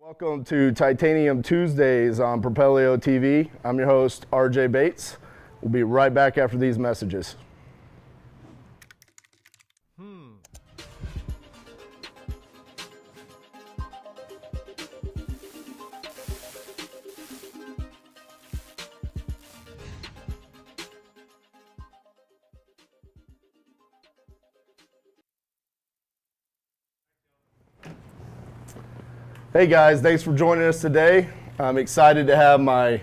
Welcome to Titanium Tuesdays on Propelio TV. I'm your host, RJ Bates. We'll be right back after these messages. Hey guys, thanks for joining us today. I'm excited to have my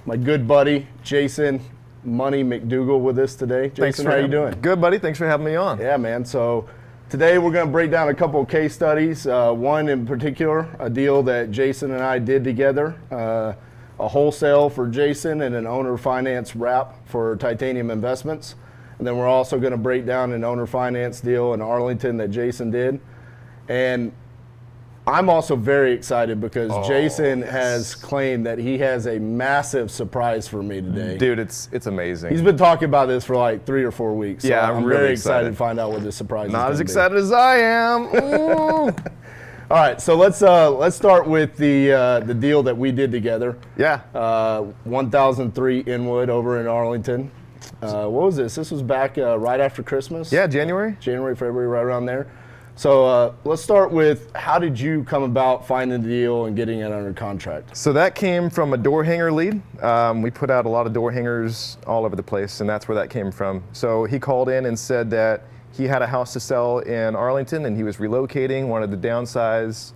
good buddy, Jason Money McDougall, with us today. Jason, how you doing? Good, buddy. Thanks for having me on. Yeah, man. So today we're going to break down a couple of case studies. One in particular, a deal that Jason and I did together, a wholesale for Jason and an owner finance wrap for Titanium Investments. And then we're also going to break down an owner finance deal in Arlington that Jason did. And I'm also very excited because Jason has claimed that he has a massive surprise for me today. Dude, it's amazing. He's been talking about this for like 3 or 4 weeks. So yeah, I'm really very excited to find out what this surprise is. Not as excited as I am. All right, so let's start with the deal that we did together. Yeah. 1003 Inwood over in Arlington. What was this? This was back right after Christmas? Yeah, January, February, right around there. So let's start with, how did you come about finding the deal and getting it under contract? So that came from a door hanger lead. We put out a lot of door hangers all over the place, and that's where that came from. So he called in and said that he had a house to sell in Arlington and he was relocating, wanted to downsize,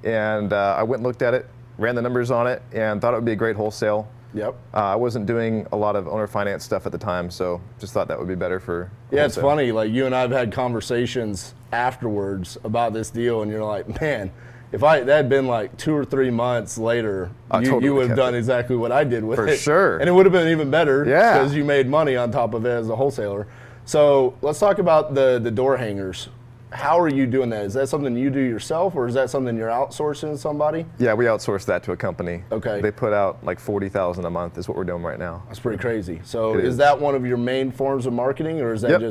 and I went and looked at it, ran the numbers on it, and thought it would be a great wholesale. Yep. I wasn't doing a lot of owner finance stuff at the time, so just thought that would be better for Yeah, wholesale. It's funny, like you and I have had conversations afterwards about this deal, and you're like, man, if that had been like 2 or 3 months later, you would have done exactly what I did with it. For sure. And it would have been even better Yeah. because you made money on top of it as a wholesaler. So let's talk about the door hangers. How are you doing that? Is that something you do yourself, or is that something you're outsourcing to somebody? Yeah, we outsource that to a company. Okay. They put out like $40,000 a month is what we're doing right now. That's pretty crazy. So It is is. that one of your main forms of marketing, or is that Yep.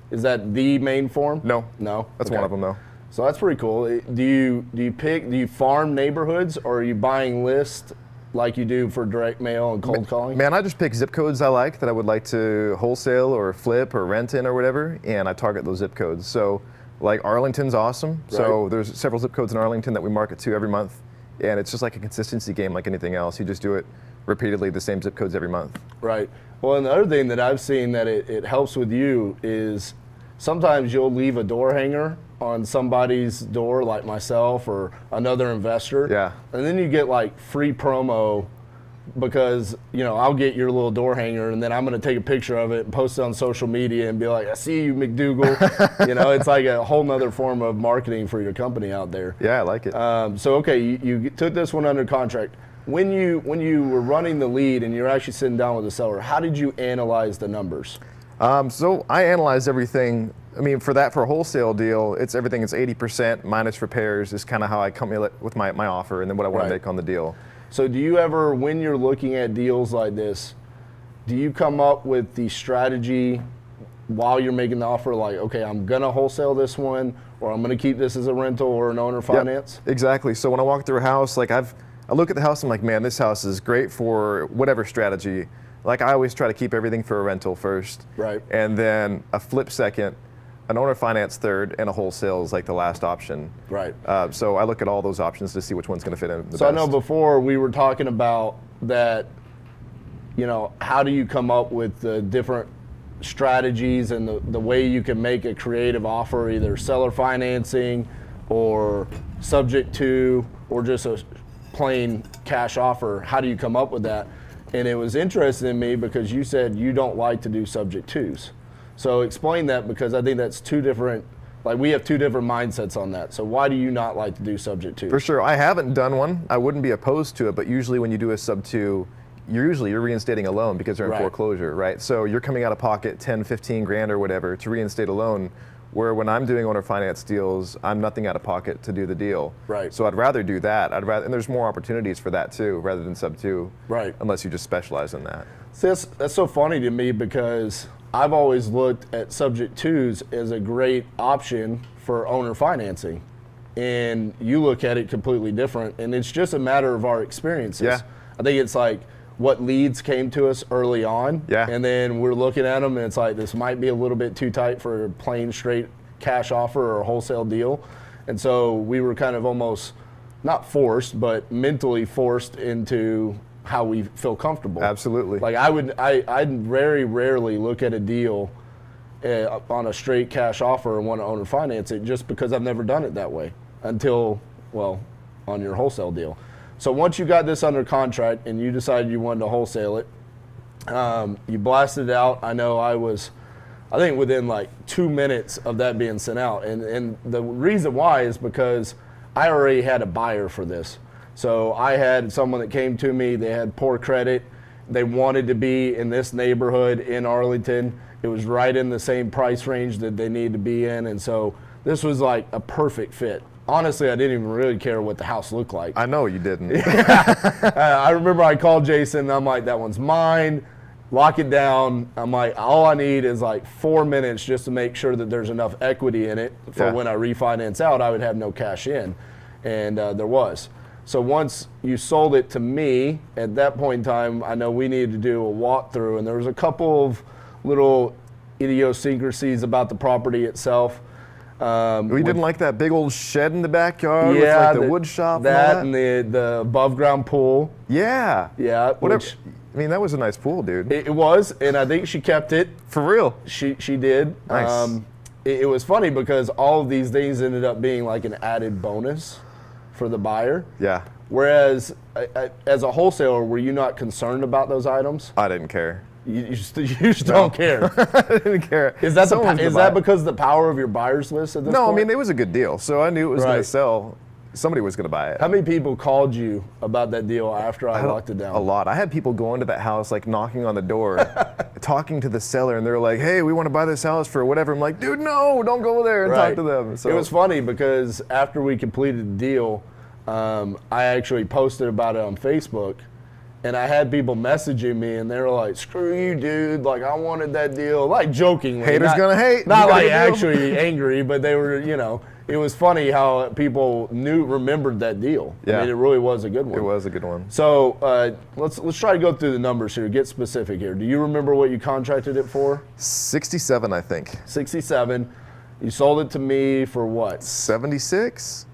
is that the main form? No. No? That's Okay. one of them though. So that's pretty cool. Do you farm neighborhoods, or are you buying lists like you do for direct mail and cold calling? Man, I just pick zip codes I like that I would like to wholesale or flip or rent in or whatever, and I target those zip codes. So like Arlington's awesome. So Right. there's several zip codes in Arlington that we market to every month, and it's just like a consistency game like anything else. You just do it repeatedly, the same zip codes every month. Right. Well, and the other thing that I've seen that it helps with you is sometimes you'll leave a door hanger on somebody's door, like myself or another investor. Yeah. And then you get like free promo because, I'll get your little door hanger and then I'm going to take a picture of it and post it on social media and be like, I see you, McDougall. It's like a whole nother form of marketing for your company out there. Yeah, I like it. So, okay, you took this one under contract. When you were running the lead and you're actually sitting down with the seller, how did you analyze the numbers? So I analyze everything. I mean, for a wholesale deal, it's everything. It's 80% minus repairs is kind of how I come with my offer and then what I want Right. to make on the deal. So do you ever, when you're looking at deals like this, do you come up with the strategy while you're making the offer, like, okay, I'm going to wholesale this one, or I'm going to keep this as a rental or an owner finance? Yep, exactly. So when I walk through a house, like I look at the house, I'm like, man, this house is great for whatever strategy. Like I always try to keep everything for a rental first. Right. And then a flip second, an owner finance third, and a wholesale is like the last option. Right. So I look at all those options to see which one's going to fit in the best. So I know before we were talking about that, how do you come up with the different strategies and the way you can make a creative offer, either seller financing or subject to, or just a plain cash offer. How do you come up with that? And it was interesting to me because you said you don't like to do subject twos. So explain that, because I think that's two different, like we have two different mindsets on that. So why do you not like to do subject twos? For sure. I haven't done one. I wouldn't be opposed to it, but usually when you do a sub two, you're reinstating a loan because they're in Right. foreclosure, right? So you're coming out of pocket 10, 15 grand or whatever to reinstate a loan, where when I'm doing owner finance deals, I'm nothing out of pocket to do the deal. Right. So I'd rather do that. And there's more opportunities for that too, rather than sub two. Right. Unless you just specialize in that. See, that's so funny to me because I've always looked at subject twos as a great option for owner financing. and you look at it completely different. And it's just a matter of our experiences. Yeah. I think it's like what leads came to us early on, Yeah. and then we're looking at them, and it's like, this might be a little bit too tight for a plain straight cash offer or a wholesale deal. And so we were kind of almost not forced, but mentally forced into how we feel comfortable. Absolutely. Like I'd very rarely look at a deal on a straight cash offer and want to owner finance it, just because I've never done it that way until, well, on your wholesale deal. So once you got this under contract and you decided you wanted to wholesale it, you blasted it out. I know I think within like 2 minutes of that being sent out. And the reason why is because I already had a buyer for this. So I had someone that came to me, they had poor credit. They wanted to be in this neighborhood in Arlington. It was right in the same price range that they need to be in. And so this was like a perfect fit. Honestly, I didn't even really care what the house looked like. I know you didn't. I remember I called Jason, and I'm like, that one's mine. Lock it down. I'm like, all I need is like 4 minutes just to make sure that there's enough equity in it for when I refinance out, I would have no cash in. And there was. So once you sold it to me, at that point in time, I know we needed to do a walkthrough, and there was a couple of little idiosyncrasies about the property itself. We didn't like that big old shed in the backyard with like the wood shop that and all and the above ground pool. Yeah. Yeah. Whatever. I mean, that was a nice pool, dude. It was, and I think she kept it. For real. She did. Nice. It was funny because all of these things ended up being like an added bonus for the buyer. Yeah. Whereas as a wholesaler, were you not concerned about those items? I didn't care. You just don't care. I didn't care. Is that because of the power of your buyer's list at this point? No, I mean, it was a good deal. So I knew it was going to sell. Somebody was going to buy it. How many people called you about that deal after I locked it down? A lot. I had people go into that house, like knocking on the door, talking to the seller, and they're like, hey, we want to buy this house for whatever. I'm like, dude, no, don't go there and talk to them. So it was funny because after we completed the deal, I actually posted about it on Facebook, and I had people messaging me, and they were like, screw you, dude. Like, I wanted that deal. Like, jokingly. Haters gonna hate. Not like actually angry, but they were, it was funny how people remembered that deal. Yeah. I mean, it really was a good one. It was a good one. So let's try to go through the numbers here. Get specific here. Do you remember what you contracted it for? 67, I think. 67. You sold it to me for what? 76?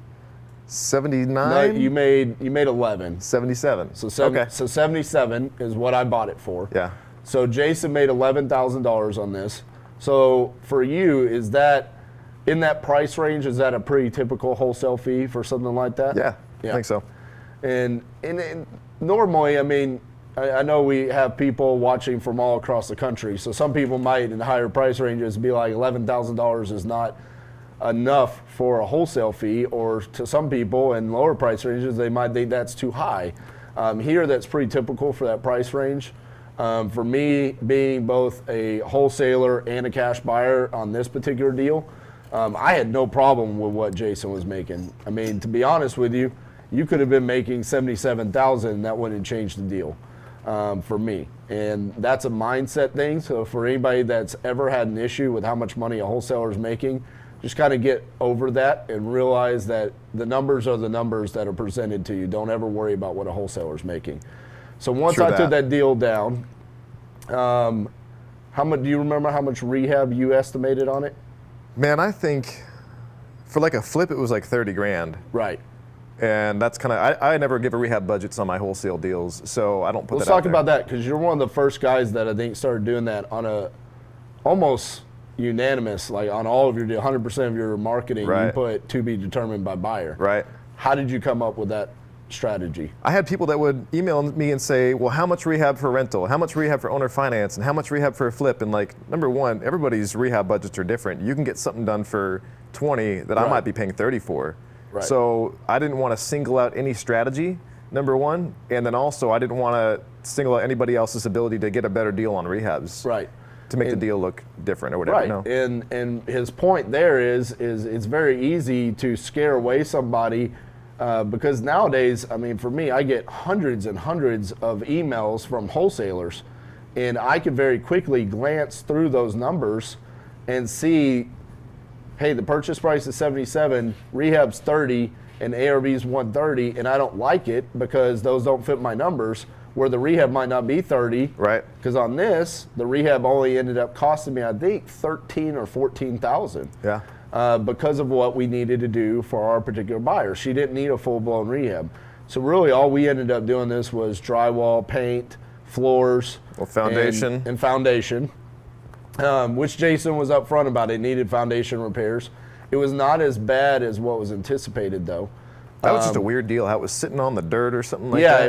79? No, you made 11. 77. So 77 is what I bought it for. Yeah. So Jason made $11,000 on this. So for you, is that in that price range? Is that a pretty typical wholesale fee for something like that? Yeah. I think so. And normally, I mean, I know we have people watching from all across the country. So some people might, in the higher price ranges, be like $11,000 is not enough for a wholesale fee, or to some people in lower price ranges, they might think that's too high. Here, that's pretty typical for that price range. For me, being both a wholesaler and a cash buyer on this particular deal, I had no problem with what Jason was making. I mean, to be honest with you, you could have been making $77,000 and that wouldn't change the deal for me. And that's a mindset thing. So for anybody that's ever had an issue with how much money a wholesaler is making, just kind of get over that and realize that the numbers are the numbers that are presented to you. Don't ever worry about what a wholesaler is making. So once I took that deal down, how much? Do you remember how much rehab you estimated on it? Man, I think for like a flip, it was like 30 grand. Right. And that's kind of, I never give a rehab budgets on my wholesale deals, so I don't put Let's that out talk there. about that, because you're one of the first guys that I think started doing that on a almost unanimous, like on all of your 100% of your marketing, you put to be determined by buyer. Right. How did you come up with that strategy? I had people that would email me and say, well, how much rehab for rental? How much rehab for owner finance? And how much rehab for a flip? And like, number one, everybody's rehab budgets are different. You can get something done for 20 that I might be paying 30 for. Right. So I didn't want to single out any strategy, number one. And then also I didn't want to single out anybody else's ability to get a better deal on rehabs. Right. To make the deal look different or whatever. Right. No. And his point there is it's very easy to scare away somebody because nowadays, I mean, for me, I get hundreds and hundreds of emails from wholesalers, and I can very quickly glance through those numbers and see hey, the purchase price is 77, rehab's 30, and ARV's 130, and I don't like it because those don't fit my numbers, where the rehab might not be 30. Right. Because on this, the rehab only ended up costing me, I think, 13 or 14,000. Yeah. Because of what we needed to do for our particular buyer. She didn't need a full-blown rehab. So really all we ended up doing this was drywall, paint, floors. Well, foundation. And foundation, which Jason was upfront about. It needed foundation repairs. It was not as bad as what was anticipated, though. That was just a weird deal. How it was sitting on the dirt or something like Yeah, that?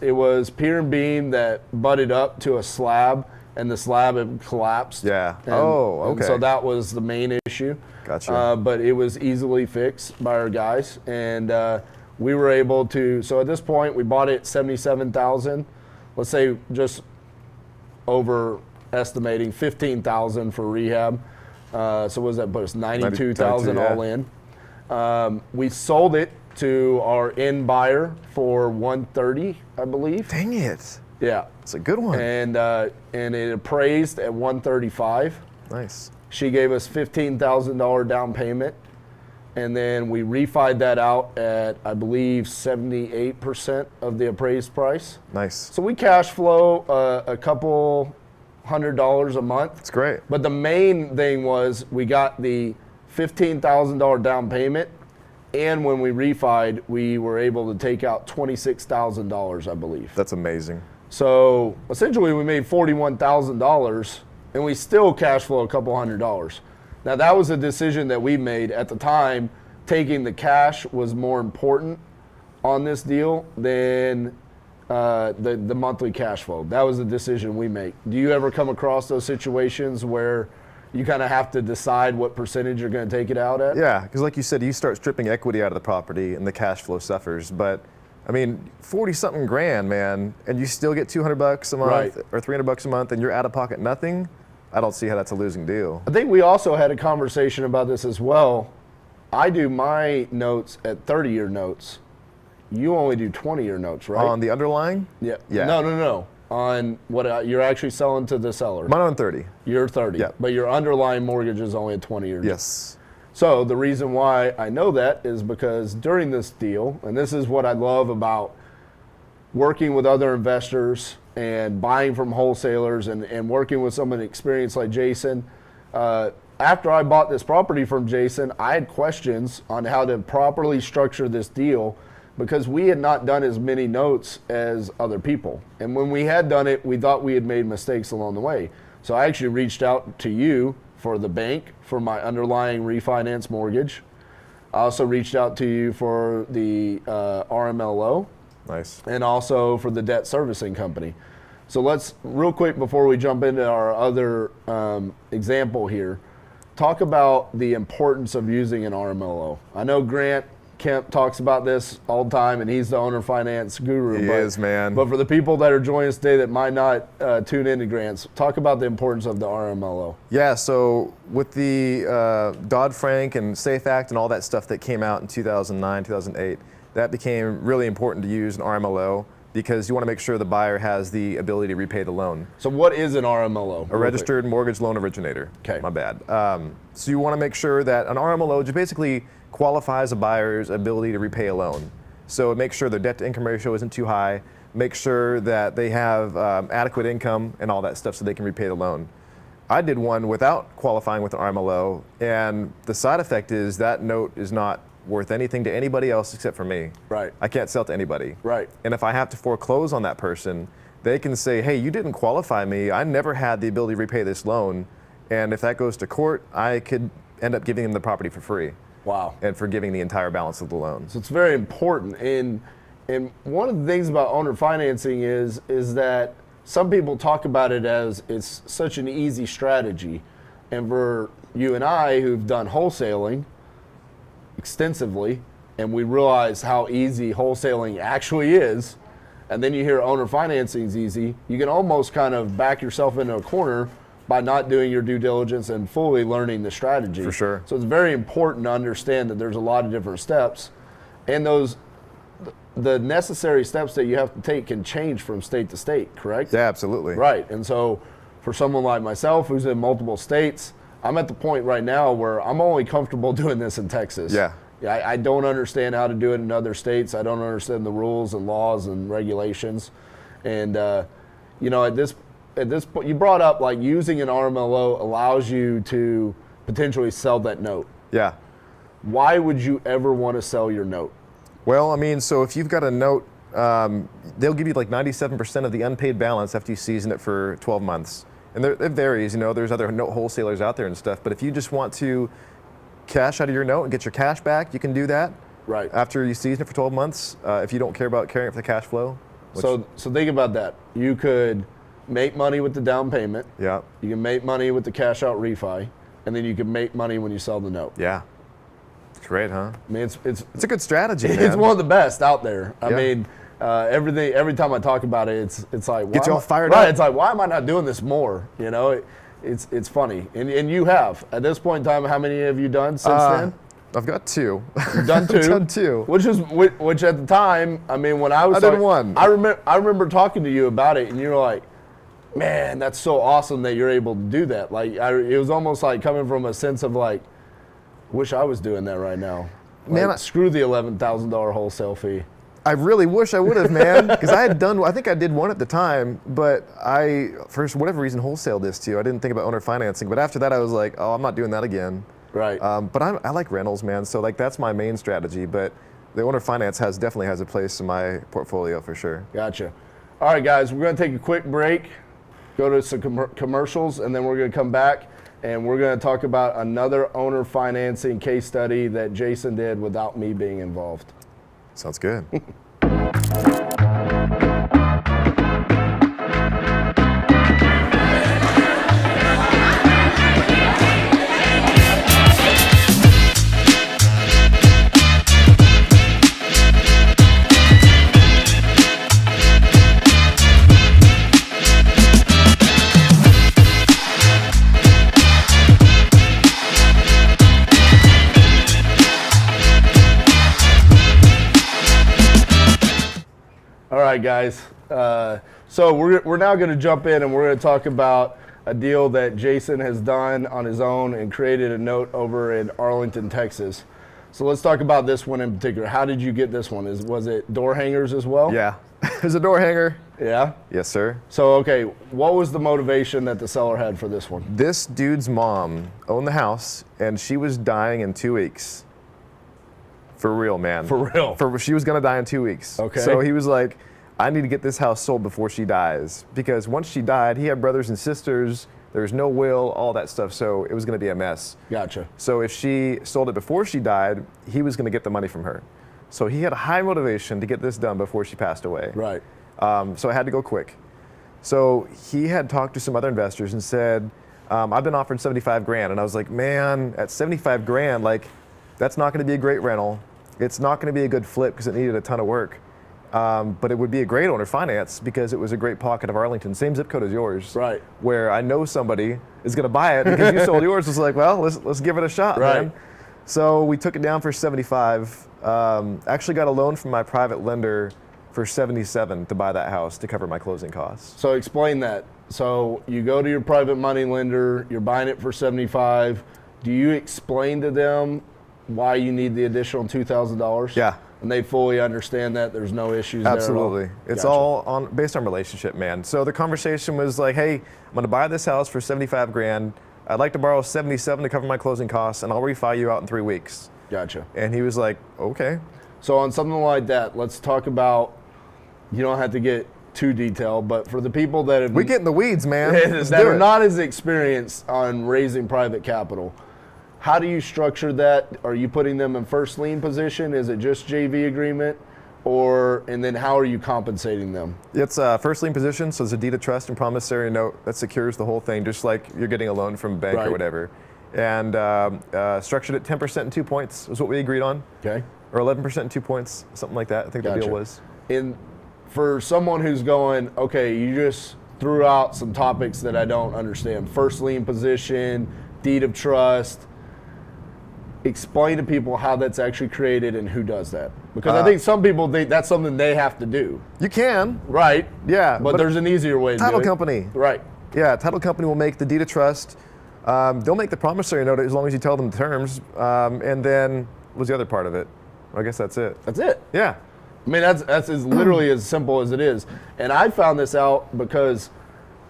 it was pier and beam that butted up to a slab, and the slab had collapsed. Yeah. And, Okay. And so that was the main issue. Gotcha. But it was easily fixed by our guys, and we were able to. So at this point, we bought it 77,000. Let's say just overestimating 15,000 for rehab. So what does that put us? 92,000 yeah. all in. We sold it to our end buyer for 130, I believe. Dang it. Yeah. It's a good one. And it appraised at 135. Nice. She gave us $15,000 down payment, and then we refied that out at, I believe, 78% of the appraised price. Nice. So we cash flow a couple $100 a month. It's great. But the main thing was we got the $15,000 down payment, and when we refied, we were able to take out $26,000, I believe. That's amazing. So essentially we made $41,000, and we still cash flow a couple $100. Now that was a decision that we made at the time. Taking the cash was more important on this deal than the monthly cash flow. That was the decision we make. Do you ever come across those situations where you kind of have to decide what percentage you're going to take it out at? Yeah, because like you said, you start stripping equity out of the property and the cash flow suffers. But I mean, 40-something grand, man, and you still get $200 a month Right. or $300 a month, and you're out of pocket nothing. I don't see how that's a losing deal. I think we also had a conversation about this as well. I do my notes at 30-year notes. You only do 20-year notes, right? On the underlying, Yeah. Yeah. No. On what you're actually selling to the seller. mine on 30. You're 30. Yeah. But your underlying mortgage is only at 20 years. Yes. So the reason why I know that is because during this deal, and this is what I love about working with other investors and buying from wholesalers and working with someone experienced like Jason. After I bought this property from Jason, I had questions on how to properly structure this deal because we had not done as many notes as other people. And when we had done it, we thought we had made mistakes along the way. So I actually reached out to you for the bank for my underlying refinance mortgage. I also reached out to you for the RMLO. Nice. And also for the debt servicing company. So let's, real quick before we jump into our other example here, talk about the importance of using an RMLO. I know Grant Kemp talks about this all the time, and he's the owner finance guru. He is, man. But for the people that are joining us today that might not tune into Grant's, talk about the importance of the RMLO. Yeah, so with the Dodd-Frank and SAFE Act and all that stuff that came out in 2009, 2008, that became really important to use an RMLO because you want to make sure the buyer has the ability to repay the loan. So what is an RMLO? A registered mortgage loan originator. Okay. My bad. So you want to make sure that an RMLO just basically qualifies a buyer's ability to repay a loan. So it makes sure their debt-to-income ratio isn't too high, make sure that they have adequate income and all that stuff so they can repay the loan. I did one without qualifying with an RMLO, and the side effect is that note is not worth anything to anybody else except for me. Right. I can't sell to anybody. Right. And if I have to foreclose on that person, they can say, hey, you didn't qualify me. I never had the ability to repay this loan. And if that goes to court, I could end up giving them the property for free. Wow. And forgiving the entire balance of the loan. So it's very important. And one of the things about owner financing is that some people talk about it as it's such an easy strategy. And for you and I who've done wholesaling extensively, and we realize how easy wholesaling actually is, and then you hear owner financing is easy, you can almost kind of back yourself into a corner by not doing your due diligence and fully learning the strategy. For sure. So it's very important to understand that there's a lot of different steps, and the necessary steps that you have to take can change from state to state, correct? Yeah, absolutely. Right. And so for someone like myself who's in multiple states, I'm at the point right now where I'm only comfortable doing this in Texas. Yeah. I don't understand how to do it in other states. I don't understand the rules and laws and regulations. And, you know, at this point, you brought up like using an RMLO allows you to potentially sell that note. Yeah. Why would you ever want to sell your note? Well, I mean, so if you've got a note, they'll give you like 97% of the unpaid balance after you season it for 12 months. And it varies, you know, there's other note wholesalers out there and stuff. But if you just want to cash out of your note and get your cash back, you can do that. Right. After you season it for 12 months, if you don't care about carrying it for the cash flow. So think about that. You could make money with the down payment. Yeah. You can make money with the cash out refi, and then you can make money when you sell the note. Yeah. It's great, huh? I mean, it's a good strategy, man. It's one of the best out there. I Yeah. mean, every time I talk about it, it's like Get you all fired right, up. It's like, why am I not doing this more? You know, it's funny, and you have at this point in time. How many have you done since then? I've got 2. You've done 2. I've done 2. Which at the time, I mean, when I was I did 1. I remember talking to you about it, and you were like, "Man, that's so awesome that you're able to do that." Like, it was almost like coming from a sense of like, "Wish I was doing that right now." Like, Man, screw the $11,000 wholesale fee. I really wish I would have, man, because I think I did 1 at the time, but for whatever reason, wholesaled this to you. I didn't think about owner financing, but after that, I was like, oh, I'm not doing that again. Right. But I like rentals, man, so like that's my main strategy, but the owner finance definitely has a place in my portfolio for sure. Gotcha. All right, guys, we're going to take a quick break, go to some commercials, and then we're going to come back, and we're going to talk about another owner financing case study that Jason did without me being involved. Sounds good. All right, guys. So we're now going to jump in and we're going to talk about a deal that Jason has done on his own and created a note over in Arlington, Texas. So let's talk about this one in particular. How did you get this one? Was it door hangers as well? Yeah. There's a door hanger. Yeah? Yes, sir. So, okay, what was the motivation that the seller had for this one? This dude's mom owned the house, and she was dying in 2 weeks. For real, man. For real? She was going to die in 2 weeks. Okay. So he was like, I need to get this house sold before she dies. Because once she died, he had brothers and sisters. There was no will, all that stuff. So it was going to be a mess. Gotcha. So if she sold it before she died, he was going to get the money from her. So he had a high motivation to get this done before she passed away. Right. So I had to go quick. So he had talked to some other investors and said, I've been offered 75 grand. And I was like, man, at 75 grand, like, that's not going to be a great rental. It's not going to be a good flip because it needed a ton of work. But it would be a great owner finance because it was a great pocket of Arlington, same zip code as yours. Right. Where I know somebody is going to buy it because you sold yours. It's like, well, let's give it a shot, Right. man. So we took it down for 75. Actually got a loan from my private lender for 77 to buy that house to cover my closing costs. So explain that. So you go to your private money lender, you're buying it for 75. Do you explain to them why you need the additional $2,000? Yeah. And they fully understand that there's no issues Absolutely. there at all? It's Gotcha. all based on relationship, man. So the conversation was like, hey, I'm going to buy this house for 75 grand. I'd like to borrow 77 to cover my closing costs, and I'll refi you out in 3 weeks. Gotcha. And he was like, okay. So on something like that, let's talk about, you don't have to get too detailed, but for the people that have We get in the weeds, man. Let's that do are it. not as experienced on raising private capital, how do you structure that? Are you putting them in first lien position? Is it just JV agreement? And then how are you compensating them? It's a first lien position, so it's a deed of trust and promissory note that secures the whole thing, just like you're getting a loan from a bank Right. or whatever. And structured at 10% and 2 points was what we agreed on. Okay. Or 11% and 2 points, something like that. I think the Gotcha. deal was. And for someone who's going, okay, you just threw out some topics that I don't understand. First lien position, deed of trust. Explain to people how that's actually created and who does that. Because I think some people think that's something they have to do. You can. Right. Yeah. But there's an easier way to do it. Title company. Right. Yeah, title company will make the deed of trust. They'll make the promissory note as long as you tell them the terms. And then what was the other part of it? I guess that's it. That's it. Yeah. I mean, that's as literally as simple as it is. And I found this out because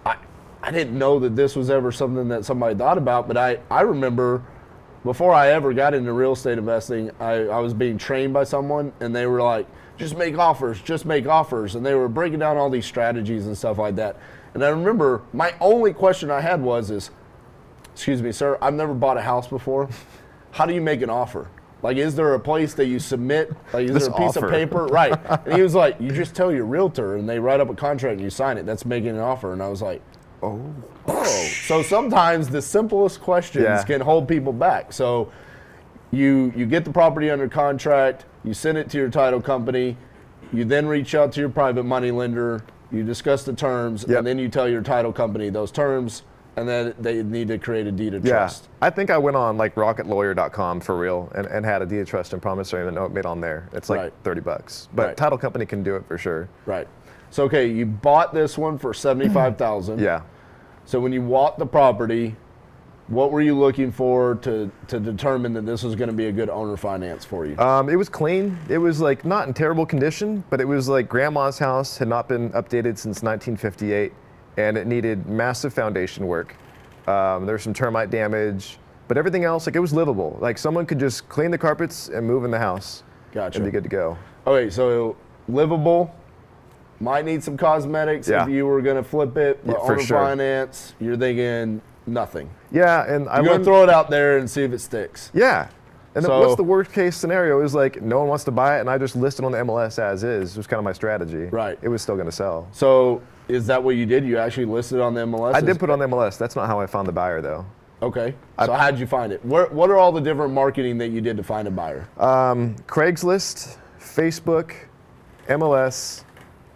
I didn't know that this was ever something that somebody thought about, but I remember before I ever got into real estate investing, I was being trained by someone, and they were like, just make offers. And they were breaking down all these strategies and stuff like that. And I remember my only question I had was, excuse me, sir, I've never bought a house before. How do you make an offer? Like, is there a place that you submit? Like, is there a piece of paper? Right. And he was like, you just tell your realtor, and they write up a contract, and you sign it. That's making an offer. And I was like, oh. So sometimes the simplest questions can hold people back. So you get the property under contract, you send it to your title company, you then reach out to your private money lender, you discuss the terms, and then you tell your title company those terms, and then they need to create a deed of trust. I think I went on like rocketlawyer.com for real and had a deed of trust and promissory note made on there. It's like $30, but title company can do it for sure. Right. So okay, you bought this one for $75,000. Yeah. So when you bought the property, what were you looking for to determine that this was going to be a good owner finance for you? It was clean. It was like not in terrible condition, but it was like grandma's house, had not been updated since 1958, and it needed massive foundation work. There was some termite damage, but everything else, like it was livable. Like someone could just clean the carpets and move in the house. Gotcha. And be good to go. Okay, so livable. Might need some cosmetics if you were going to flip it, but owner finance, you're thinking nothing. Yeah, and I'm going to throw it out there and see if it sticks. Yeah, and then what's the worst case scenario is like no one wants to buy it, and I just list it on the MLS as is. It was kind of my strategy. Right. It was still going to sell. So is that what you did? You actually listed on the MLS? I did put on the MLS. That's not how I found the buyer, though. Okay. So how'd you find it? What are all the different marketing that you did to find a buyer? Craigslist, Facebook, MLS.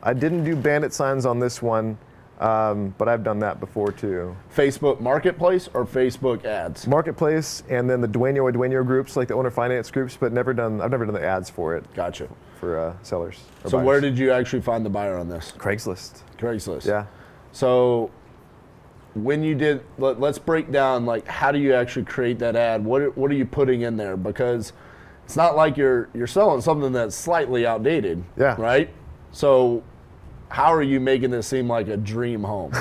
I didn't do bandit signs on this one, but I've done that before too. Facebook Marketplace or Facebook ads? Marketplace, and then the dueño groups, like the owner finance groups, but I've never done the ads for it. Gotcha. For sellers. So buyers. Where did you actually find the buyer on this? Craigslist. Craigslist. Yeah. So when you did, let's break down like how do you actually create that ad? What are you putting in there? Because it's not like you're selling something that's slightly outdated. Yeah. Right. So how are you making this seem like a dream home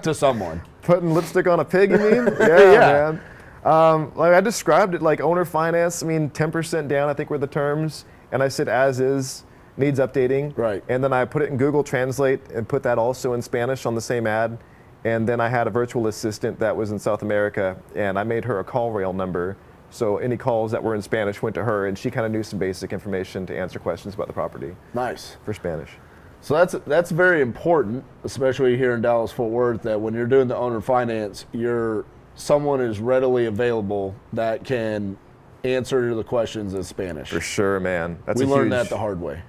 to someone? Putting lipstick on a pig, you mean? Yeah, man. Like I described it like owner finance. I mean, 10% down, I think were the terms. And I said as is, needs updating. Right. And then I put it in Google Translate and put that also in Spanish on the same ad. And then I had a virtual assistant that was in South America, and I made her a call rail number. So any calls that were in Spanish went to her, and she kind of knew some basic information to answer questions about the property. Nice. For Spanish. So that's very important, especially here in Dallas-Fort Worth, that when you're doing the owner finance, someone is readily available that can answer the questions in Spanish. For sure, man. We learned that the hard way.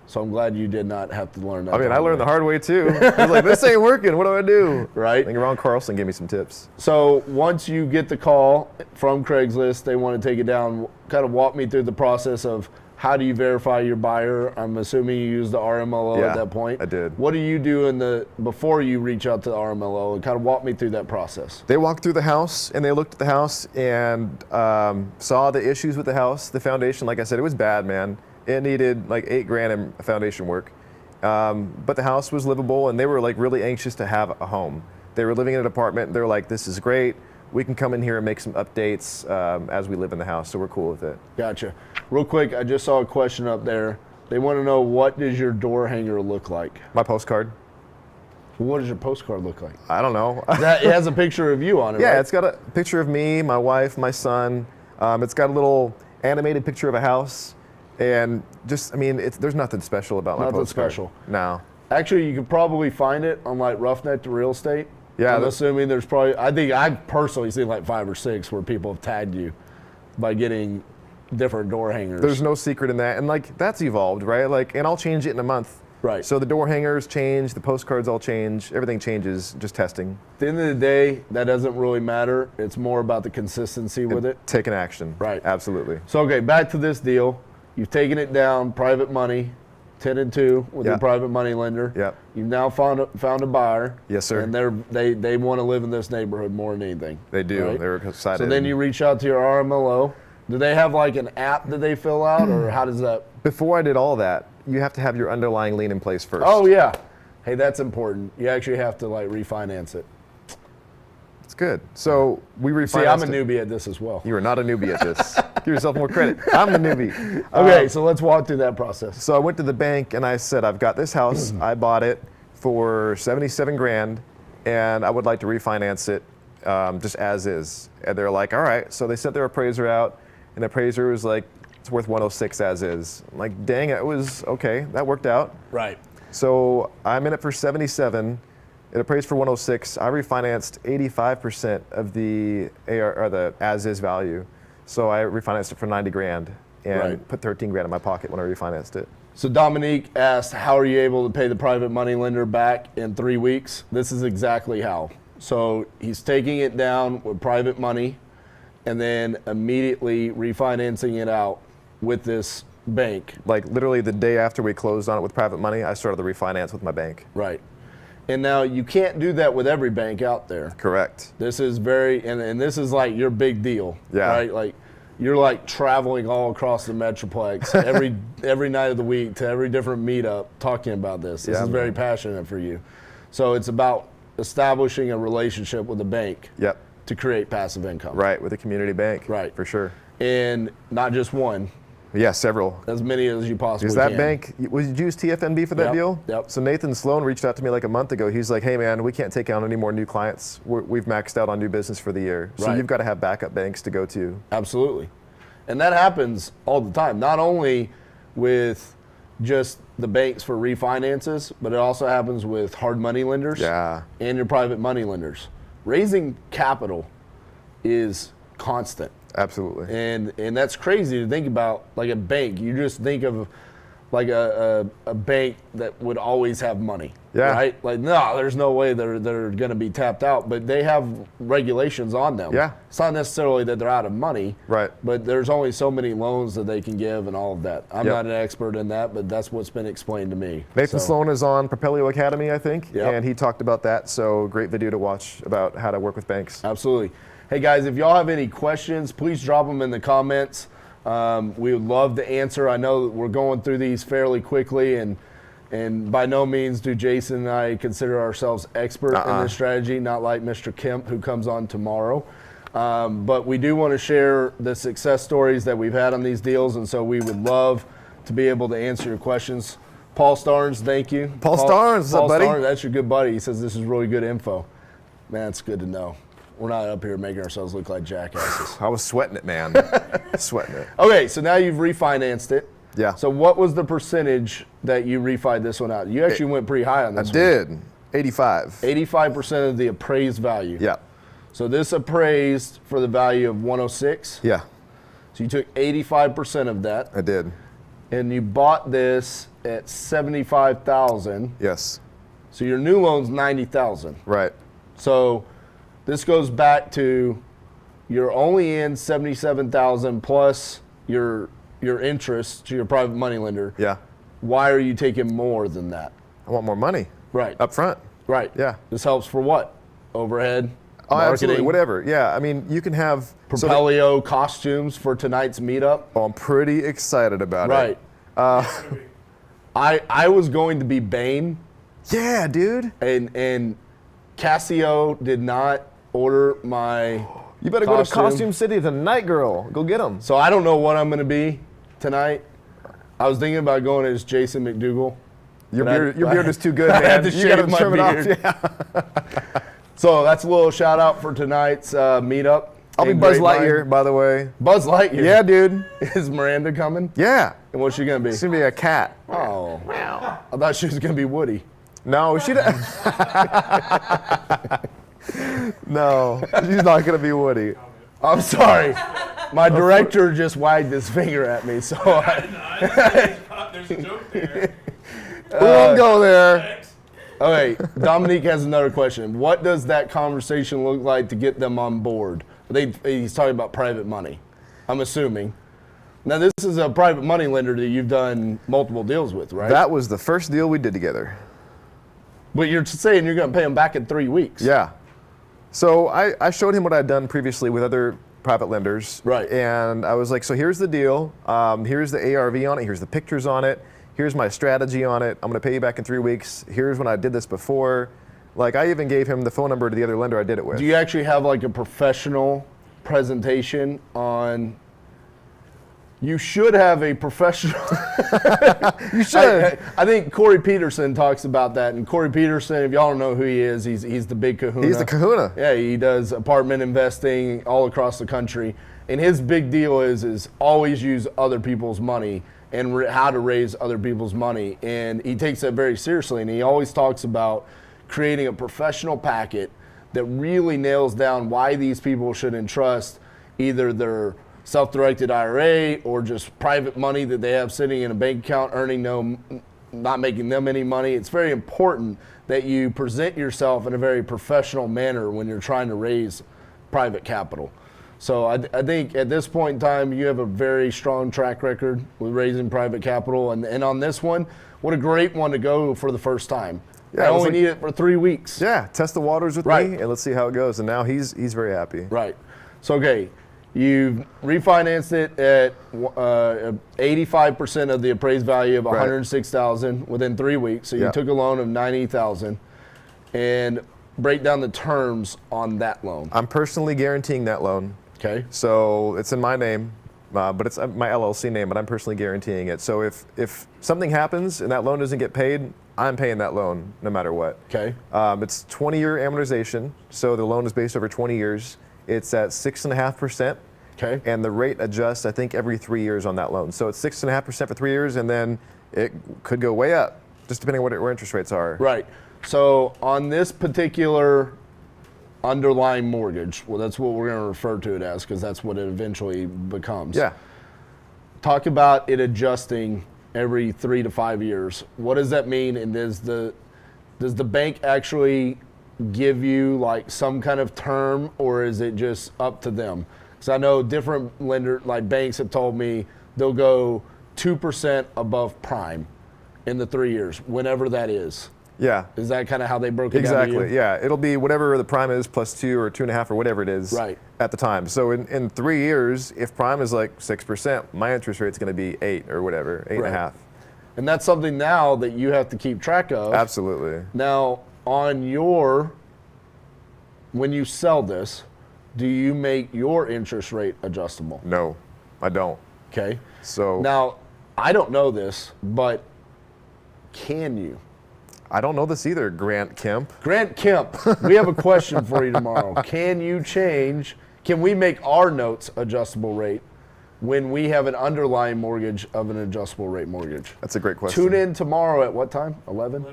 So I'm glad you did not have to learn that. I mean, I learned the hard way too. I was like, this ain't working. What do I do? Right. I think Ron Carlson gave me some tips. So once you get the call from Craigslist, they want to take it down. Kind of walk me through the process of how do you verify your buyer? I'm assuming you use the RMLO at that point. I did. What do you do before you reach out to the RMLO? And kind of walk me through that process. They walked through the house and they looked at the house and saw the issues with the house. The foundation, like I said, it was bad, man. It needed like $8,000 in foundation work. But the house was livable, and they were like really anxious to have a home. They were living in an apartment. They're like, this is great. We can come in here and make some updates as we live in the house, so we're cool with it. Gotcha. Real quick, I just saw a question up there. They want to know, what does your door hanger look like? My postcard. What does your postcard look like? I don't know. It has a picture of you on it, yeah, right? It's got a picture of me, my wife, my son. It's got a little animated picture of a house. And just, I mean, there's nothing special about my postcard. Nothing special. No. Actually, you could probably find it on like Roughneck to Real Estate. Yeah. I'm assuming there's probably, I think I've personally seen like 5 or 6 where people have tagged you by getting different door hangers. There's no secret in that. And like, that's evolved, right? Like, and I'll change it in a month. Right. So the door hangers change, the postcards all change, everything changes, just testing. At the end of the day, that doesn't really matter. It's more about the consistency with it. Taking action. Right. Absolutely. So, okay, back to this deal. You've taken it down, private money, 10 and 2 with your Yep. private money lender. Yep. You've now found a buyer. Yes, sir. And they want to live in this neighborhood more than anything. They do. right? They're excited. So then you reach out to your RMLO. Do they have like an app that they fill out, or how does that? Before I did all that, you have to have your underlying lien in place first. Oh yeah. Hey, that's important. You actually have to like refinance it. It's good. So we refinanced. See, I'm a it. newbie at this as well. You are not a newbie at this. Give yourself more credit. I'm the newbie. Okay, so let's walk through that process. So I went to the bank and I said, I've got this house. I bought it for 77 grand, and I would like to refinance it just as is. And they're like, all right. So they sent their appraiser out, and the appraiser was like, it's worth 106 as is. I'm like, dang, it was okay. That worked out. Right. So I'm in it for 77. It appraised for 106. I refinanced 85% of the AR or the as-is value. So I refinanced it for 90 grand and Right. put 13 grand in my pocket when I refinanced it. So Dominique asked, how are you able to pay the private money lender back in 3 weeks? This is exactly how. So he's taking it down with private money and then immediately refinancing it out with this bank. Like literally the day after we closed on it with private money, I started the refinance with my bank. Right. And now you can't do that with every bank out there. Correct. This is very, and this is like your big deal. Yeah. Right? Like you're like traveling all across the Metroplex every night of the week to every different meetup talking about this. This Yeah, is very passionate for you. So it's about establishing a relationship with a bank Yep. to create passive income. Right, with a community bank. Right. For sure. And not just one, Yeah, several. as many as you possibly Because that can. bank, did you use TFNB for that Yep, deal? yep. So Nathan Sloan reached out to me like a month ago. He's like, hey man, we can't take on any more new clients. We've maxed out on new business for the year. So Right. you've got to have backup banks to go to. Absolutely. And that happens all the time, not only with just the banks for refinances, but it also happens with hard money lenders Yeah. and your private money lenders. Raising capital is constant. Absolutely. And that's crazy to think about, like a bank. You just think of like a bank that would always have money, Yeah. right? Like, no, there's no way they're going to be tapped out, but they have regulations on them. Yeah. It's not necessarily that they're out of money, Right. but there's only so many loans that they can give and all of that. I'm Yep. not an expert in that, but that's what's been explained to me. Nathan So, Sloan is on Propelio Academy, I think, Yep. and he talked about that. So great video to watch about how to work with banks. Absolutely. Hey guys, if y'all have any questions, please drop them in the comments. We would love to answer. I know that we're going through these fairly quickly, and by no means do Jason and I consider ourselves expert in this strategy, not like Mr. Kemp, who comes on tomorrow. But we do want to share the success stories that we've had on these deals, and so we would love to be able to answer your questions. Paul Starnes, thank you. Paul Starnes, what's up, buddy? Starnes, that's your good buddy. He says this is really good info. Man, it's good to know. We're not up here making ourselves look like jackasses. I was sweating it, man. Sweating it. Okay, so now you've refinanced it. Yeah. So what was the percentage that you refied this one out? You actually went pretty high on I this one. did. 85. 85% of the appraised value. Yeah. So this appraised for the value of 106. Yeah, So you took 85% of that, I did. and you bought this at 75,000. Yes. So your new loan's 90,000. Right. So this goes back to you're only in 77,000 plus your interest to your private money lender. Yeah. Why are you taking more than that? I want more money Right. up front. Right. Yeah. This helps for what? Overhead, Oh, absolutely. marketing, Whatever. Yeah. I mean, you can have. so the- Propelio costumes for tonight's meetup. Oh, I'm pretty excited about Right. it. I was going to be Bane, Yeah, dude. and Casio did not order my. You better go to Costume City tonight, girl. Go get them. So I don't know what I'm going to be tonight. I was thinking about going as Jason McDougall. Your But beard is too good, I man. had to You gotta shave my trim it off. beard. Yeah. So that's a little shout out for tonight's meetup. I'll be in Buzz Grapevine. Lightyear, by the way. Buzz Lightyear. Yeah, dude. Is Miranda coming? Yeah. And what's she gonna be? It's gonna be a cat. Oh, I thought she was gonna be Woody. No, she. No, she's not gonna be Woody. I'm sorry. My director just wagged his finger at me, so There's a joke there. We won't go there. okay. Dominique has another question. What does that conversation look like to get them on board? He's talking about private money, I'm assuming. Now, this is a private money lender that you've done multiple deals with, right? That was the first deal we did together. But you're saying you're going to pay them back in 3 weeks. Yeah. So I showed him what I'd done previously with other private lenders. Right. And I was like, so here's the deal. Here's the ARV on it. Here's the pictures on it. Here's my strategy on it. I'm going to pay you back in 3 weeks. Here's when I did this before. Like, I even gave him the phone number to the other lender I did it with. Do you actually have like a professional presentation on? You should have a professional. You should. I think Corey Peterson talks about that. And Corey Peterson, if y'all don't know who he is, he's the big kahuna. He's the kahuna. Yeah, he does apartment investing all across the country. And his big deal is always use other people's money and how to raise other people's money. And he takes that very seriously. And he always talks about creating a professional packet that really nails down why these people should entrust either their self-directed IRA or just private money that they have sitting in a bank account not making them any money. It's very important that you present yourself in a very professional manner when you're trying to raise private capital. So I think at this point in time, you have a very strong track record with raising private capital. And on this one, what a great one to go for the first time. Yeah, I only like, need it for 3 weeks. Yeah, test the waters with Right. me and let's see how it goes. And now he's very happy. Right. So, okay, you've refinanced it at 85% of the appraised value of $106,000 within 3 weeks. So you took a loan of $90,000, and break down the terms on that loan. I'm personally guaranteeing that loan. Okay. So it's in my name, but it's my LLC name, but I'm personally guaranteeing it. So if something happens and that loan doesn't get paid, I'm paying that loan no matter what. Okay. It's 20-year amortization, so the loan is based over 20 years. It's at 6.5%. Okay. And the rate adjusts, I think, every 3 years on that loan. So it's 6.5% for 3 years, and then it could go way up, just depending on where interest rates are. Right. So on this particular underlying mortgage, well, that's what we're going to refer to it as because that's what it eventually becomes. Yeah. Talk about it adjusting every 3 to 5 years. What does that mean? And does the bank actually give you like some kind of term, or is it just up to them? Because I know different lenders, like banks, have told me they'll go 2% above prime in the 3 years, whenever that is. Yeah. Is that kind of how they broke it down to you? Exactly. Yeah. It'll be whatever the prime is plus 2 or 2.5 or whatever it is at the time. So in 3 years, if prime is like 6%, my interest rate's going to be 8 or whatever, 8.5. And that's something now that you have to keep track of. Absolutely. Now, when you sell this, do you make your interest rate adjustable? No, I don't. Okay. So now, I don't know this, but can you? I don't know this either, Grant Kemp. Grant Kemp, we have a question for you tomorrow. Can we make our notes adjustable rate when we have an underlying mortgage of an adjustable rate mortgage? That's a great question. Tune in tomorrow at what time? 11?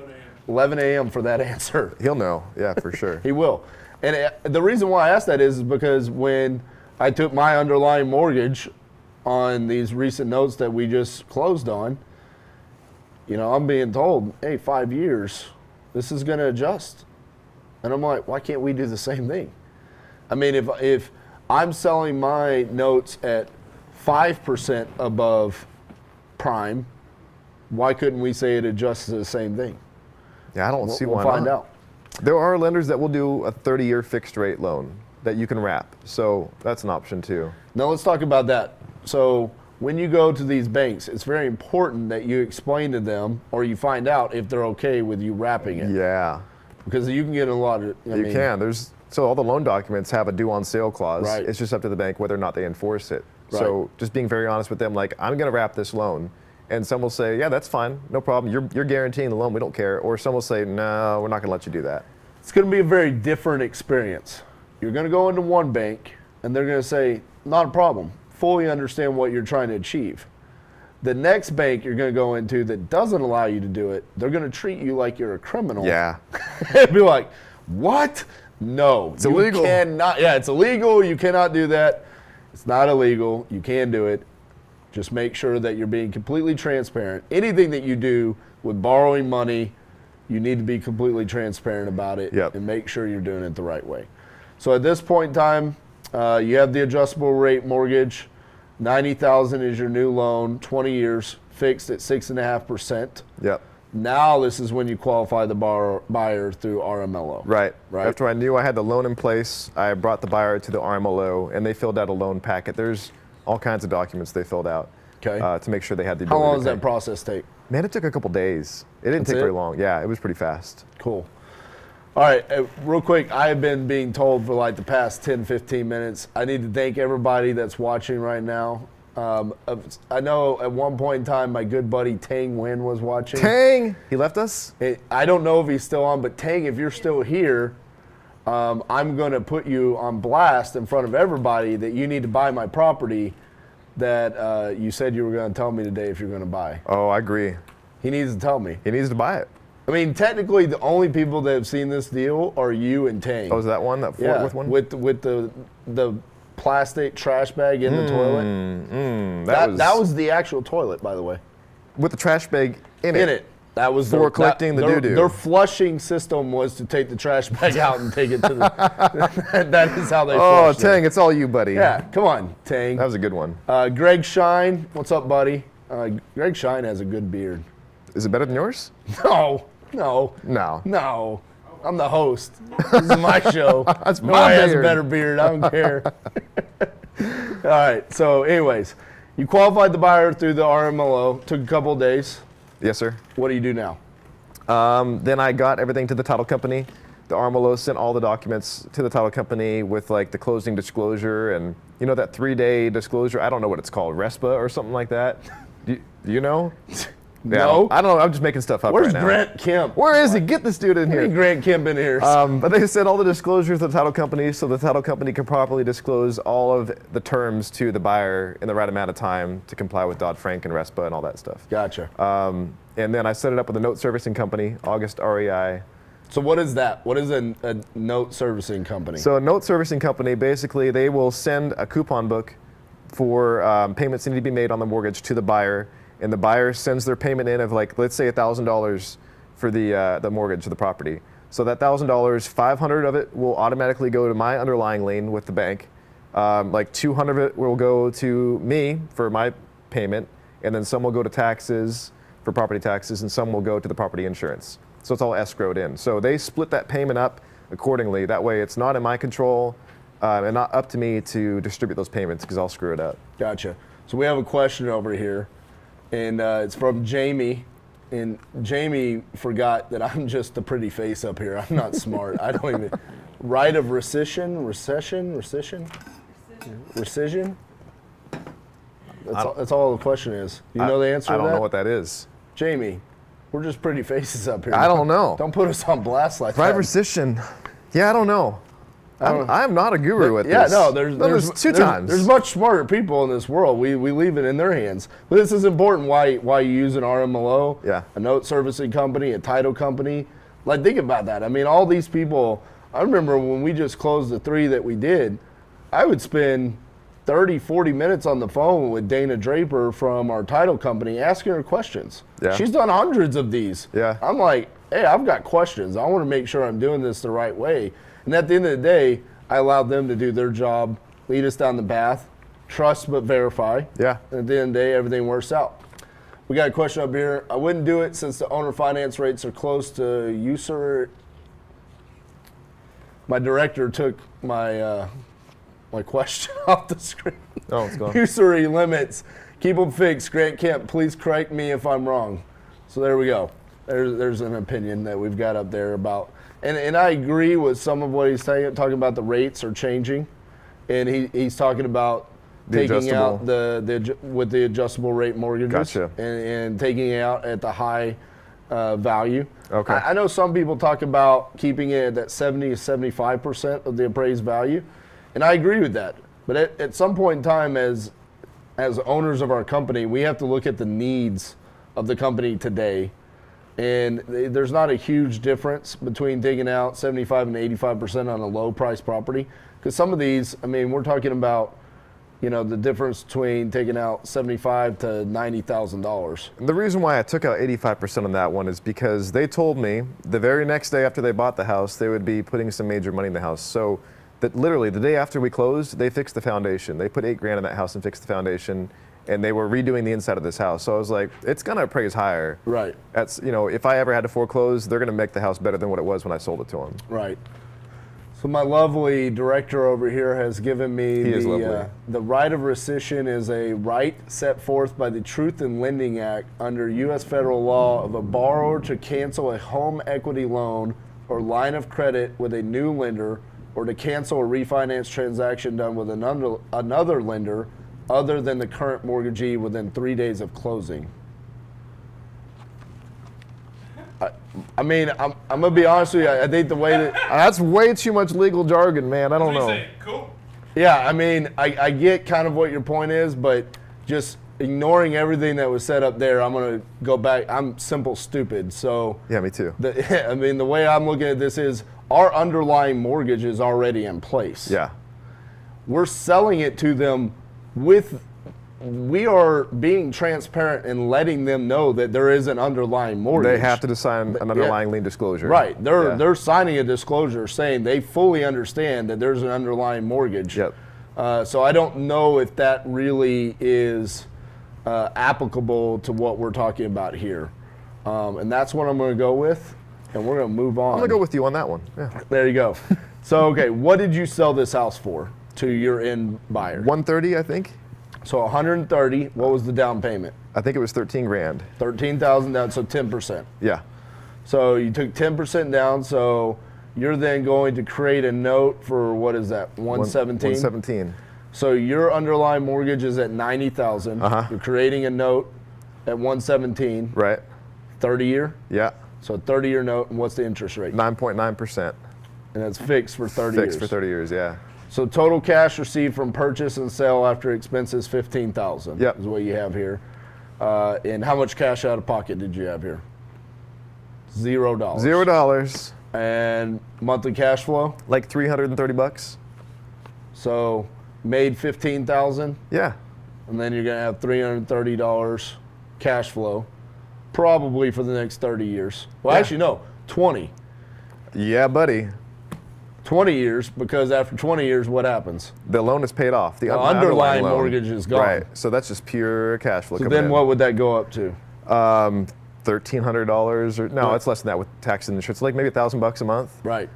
11 a.m. for that answer. He'll know. Yeah, for sure. He will. And the reason why I asked that is because when I took my underlying mortgage on these recent notes that we just closed on, you know, I'm being told, hey, 5 years, this is going to adjust. And I'm like, why can't we do the same thing? I mean, if I'm selling my notes at 5% above prime, why couldn't we say it adjusts to the same thing? Yeah, I don't see why not. We'll find out. There are lenders that will do a 30-year fixed rate loan that you can wrap. So that's an option too. Now let's talk about that. So when you go to these banks, it's very important that you explain to them or you find out if they're okay with you wrapping it. Yeah. Because you can get a lot of... You can. So all the loan documents have a due on sale clause. Right. It's just up to the bank whether or not they enforce it. Right. So just being very honest with them, like, I'm going to wrap this loan. And some will say, yeah, that's fine, no problem. You're guaranteeing the loan, we don't care. Or some will say, no, we're not going to let you do that. It's going to be a very different experience. You're going to go into one bank, and they're going to say, not a problem. Fully understand what you're trying to achieve. The next bank you're going to go into that doesn't allow you to do it, they're going to treat you like you're a criminal. Yeah. And be like, what? No. It's illegal. It's illegal. You cannot do that. It's not illegal. You can do it. Just make sure that you're being completely transparent. Anything that you do with borrowing money, you need to be completely transparent about it and make sure you're doing it the right way. So at this point in time, you have the adjustable rate mortgage. $90,000 is your new loan, 20 years, fixed at 6.5%. Yep. Now this is when you qualify the buyer through RMLO. Right. Right. After I knew I had the loan in place, I brought the buyer to the RMLO, and they filled out a loan packet. There's all kinds of documents they filled out to make sure they had the How ability long to does pay. that process take? Man, it took a couple days. It didn't take very long. Yeah, it was pretty fast. Cool. All right, real quick, I have been being told for like the past 10, 15 minutes, I need to thank everybody that's watching right now. I know at one point in time, my good buddy Tang Nguyen was watching. Tang! He left us? I don't know if he's still on, but Tang, if you're still here, I'm going to put you on blast in front of everybody that you need to buy my property that you said you were going to tell me today if you're going to buy. Oh, I agree. He needs to tell me. He needs to buy it. I mean, technically, the only people that have seen this deal are you and Tang. Oh, is that one? That Fort Worth one? With the plastic trash bag in the toilet. That was the actual toilet, by the way. With the trash bag in it. That was For collecting the doo-doo. Their flushing system was to take the trash bag out and take it to the. That is how they. Oh, flushed Tang, it. it's all you, buddy. Yeah, come on, Tang. That was a good one. Greg Shine, what's up, buddy? Greg Shine has a good beard. Is it better than yours? No. I'm the host. This is my show. That's No my one has a beard. better beard. I don't care. All right. So, anyways, you qualified the buyer through the RMLO. Took a couple of days. Yes, sir. What do you do now? Then I got everything to the title company. The RMLO sent all the documents to the title company with like the closing disclosure and that 3-day disclosure. I don't know what it's called, RESPA or something like that. Do you know? No. I don't know. I'm just making stuff up Where's right now. Grant Kemp? Where is he? Get this dude in Bring here. Grant Kemp in here. But they sent all the disclosures to the title company so the title company can properly disclose all of the terms to the buyer in the right amount of time to comply with Dodd-Frank and RESPA and all that stuff. Gotcha. And then I set it up with a note servicing company, August REI. So what is that? What is a note servicing company? So a note servicing company, basically, they will send a coupon book for payments that need to be made on the mortgage to the buyer, and the buyer sends their payment in of like, let's say $1,000 for the mortgage of the property. So that $1,000, 500 of it will automatically go to my underlying lien with the bank. Like 200 of it will go to me for my payment, and then some will go to taxes for property taxes, and some will go to the property insurance. So it's all escrowed in. So they split that payment up accordingly. That way it's not in my control and not up to me to distribute those payments because I'll screw it up. Gotcha. So we have a question over here, and it's from Jamie. And Jamie forgot that I'm just a pretty face up here. I'm not smart. I don't even. Right of rescission? That's all the question is. You know the answer I to don't that? know what that is. Jamie, we're just pretty faces up here. I don't know. Don't put us on blast like Right that. of rescission. Yeah, I don't know. I'm not a guru at Yeah, this. no, there's two times. There's much smarter people in this world. We leave it in their hands. But this is important why you use an RMLO, a note servicing company, a title company. Like, think about that. I mean, all these people, I remember when we just closed the 3 that we did, I would spend 30, 40 minutes on the phone with Dana Draper from our title company asking her questions. Yeah. She's done hundreds of these. Yeah. I'm like, hey, I've got questions. I want to make sure I'm doing this the right way. And at the end of the day, I allowed them to do their job, lead us down the path, trust but verify. Yeah. And at the end of the day, everything works out. We got a question up here. I wouldn't do it since the owner finance rates are close to usury. My director took my my question off the screen. Oh, it's gone. Usury limits. Keep them fixed. Grant Kemp, please correct me if I'm wrong. So there we go. There's an opinion that we've got up there about. And I agree with some of what he's saying, talking about the rates are changing. And he's talking about taking out with the adjustable rate mortgages. Gotcha. And taking it out at the high value. Okay. I know some people talk about keeping it at that 70 to 75% of the appraised value. And I agree with that. But at some point in time, as owners of our company, we have to look at the needs of the company today. And there's not a huge difference between taking out 75 and 85% on a low price property. Because some of these, I mean, we're talking about, the difference between taking out $75,000 to $90,000. The reason why I took out 85% on that one is because they told me the very next day after they bought the house, they would be putting some major money in the house. So that literally the day after we closed, they fixed the foundation. They put $8,000 in that house and fixed the foundation, and they were redoing the inside of this house. So I was like, it's gonna appraise higher. Right. That's, you know, if I ever had to foreclose, they're gonna make the house better than what it was when I sold it to them. Right. So my lovely director over here has given me the right of rescission is a right set forth by the Truth in Lending Act under U.S. federal law of a borrower to cancel a home equity loan or line of credit with a new lender, or to cancel a refinance transaction done with another lender other than the current mortgagee within 3 days of closing. I mean, I'm gonna be honest with you. I think the way that That's way too much legal jargon, man. I don't What do know. you say? Cool. yeah, I mean, I get kind of what your point is, but just ignoring everything that was said up there, I'm gonna go back. I'm simple stupid. So Yeah, me too. I mean, the way I'm looking at this is our underlying mortgage is already in place. Yeah. We're selling it to them we are being transparent and letting them know that there is an underlying mortgage. They have to sign an underlying lien disclosure. Right. Yeah. They're signing a disclosure saying they fully understand that there's an underlying mortgage. Yep. So I don't know if that really is applicable to what we're talking about here. And that's what I'm going to go with, and we're going to move on. I'm gonna go with you on that one. Yeah. There you go. So, okay, what did you sell this house for to your end buyer? 130, I think. So 130. What was the down payment? I think it was 13 grand. 13,000 down, so 10%. Yeah. So you took 10% down, so you're then going to create a note for, what is that, 117? 117. So your underlying mortgage is at 90,000. You're creating a note at 117. Right. 30 year? Yeah. So 30-year note, and what's the interest rate? 9.9%. And that's fixed for 30 years. Fixed for 30 years, yeah. So total cash received from purchase and sale after expenses, 15,000. Yep. Is what you have here. And how much cash out of pocket did you have here? $0. $0. And monthly cash flow? Like 330 bucks. So made 15,000, Yeah. and then you're gonna have $330 cash flow, probably for the next 30 years. Well, Yeah. actually no, 20. Yeah, buddy. 20 years, because after 20 years, what happens? The loan is paid off. The underlying loan. mortgage is gone. Right. So that's just pure cash flow. So coming then in. what would that go up to? $1,300 or no, it's less than that with tax and insurance. Like maybe $1,000 a month. Right.